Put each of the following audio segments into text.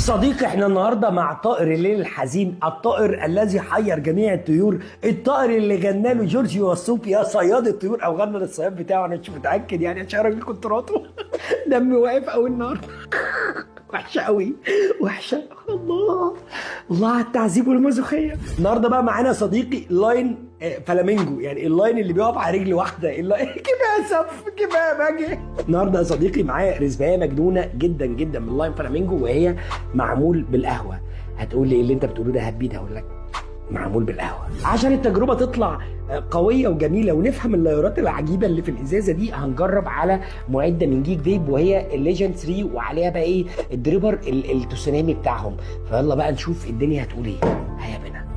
صديقي، احنا النهارده مع طائر الليل الحزين، الطائر الذي حير جميع الطيور، الطائر اللي غنى له جورج وسوف يا صياد الطيور، او غنى للصياد بتاعه. انا مش متاكد يعني عشان راجل كنتراته. دمي واقف قوي النهارده. وحشه قوي، وحشه. الله الله على التعذيب والمازوخيه. النهارده بقى معانا صديقي لاين فلامينجو، يعني اللاين اللي بيقف على رجل واحده. كفايه سف، كفايه باجي. النهارده يا صديقي معايا رزبايه مجنونه جدا جدا من لاين فلامينجو، وهي معمول بالقهوه. هتقول لي ايه اللي انت بتقوله ده هبيد؟ هقول لك معمول بالقهوه. عشان التجربه تطلع قويه وجميله ونفهم اللايرات العجيبه اللي في الازازه دي، هنجرب على معده من جيك فيب وهي الليجند 3، وعليها بقى ايه الدريبر التسونامي بتاعهم. فيلا بقى نشوف الدنيا هتقول ايه. هيا بنا.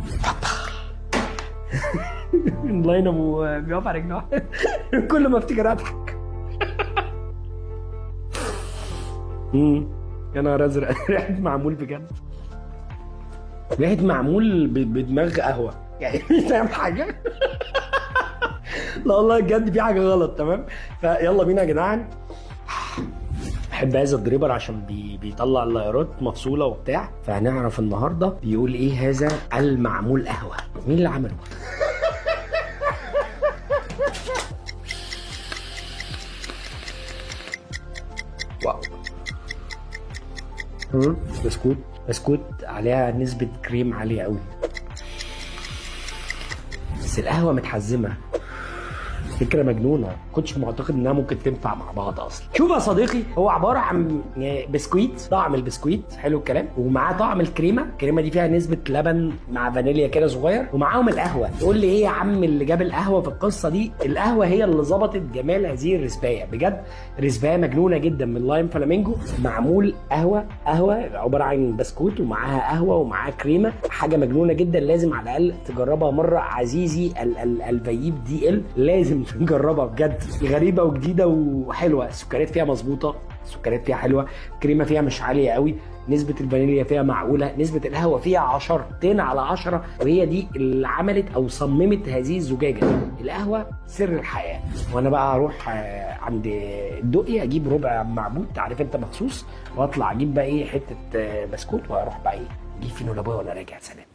اللاين ابو بيقف على رجله واحده. كل ما افتكر اضحك. يا نهار ازرق. ريحه معمول بجد، ريحه معمول بدماغ قهوه، يعني مش فاهم حاجه. لا والله بجد في حاجه غلط. تمام، فيلا بينا يا جدعان. بحب هذا الدريبر عشان بيطلع اللايرات مفصوله وبتاع. فهنعرف النهارده بيقول ايه هذا المعمول قهوه. مين اللي عمله؟ واو. بسكوت، بسكوت عليها نسبة كريم عالية قوي، بس القهوة متحزمة. فكرة مجنونة، كنتش معتقد انها ممكن تنفع مع بعض اصلا. شوف يا صديقي، هو عبارة عن بسكويت، طعم البسكويت حلو الكلام، ومعاه طعم الكريمة. الكريمة دي فيها نسبة لبن مع فانيليا كده صغير، ومعاهم القهوة. تقول لي ايه يا عم اللي جاب القهوة في القصة دي؟ القهوة هي اللي ظبطت جمال هذه الرزباية بجد. رزباية مجنونة جدا من لاين فلامينجو، معمول قهوة. قهوة عبارة عن بسكوت ومعاها قهوة ومعاها كريمة. حاجة مجنونة جدا، لازم على الأقل تجربها مرة عزيزي الفييب دي ال. لازم تجربها بجد، غريبه وجديده وحلوه. السكريات فيها مظبوطه، السكريات فيها حلوه، الكريمه فيها مش عاليه قوي، نسبه الفانيليا فيها معقوله، نسبه القهوه فيها 10/10. وهي دي اللي عملت او صممت هذه الزجاجه. القهوه سر الحياه. وانا بقى هروح عند الدقي اجيب ربع معبود، عارف انت مخصوص، واطلع اجيب بقى ايه حته بسكوت، واروح بقى ايه اجيب فينو لابويا وانا راجع. سلام.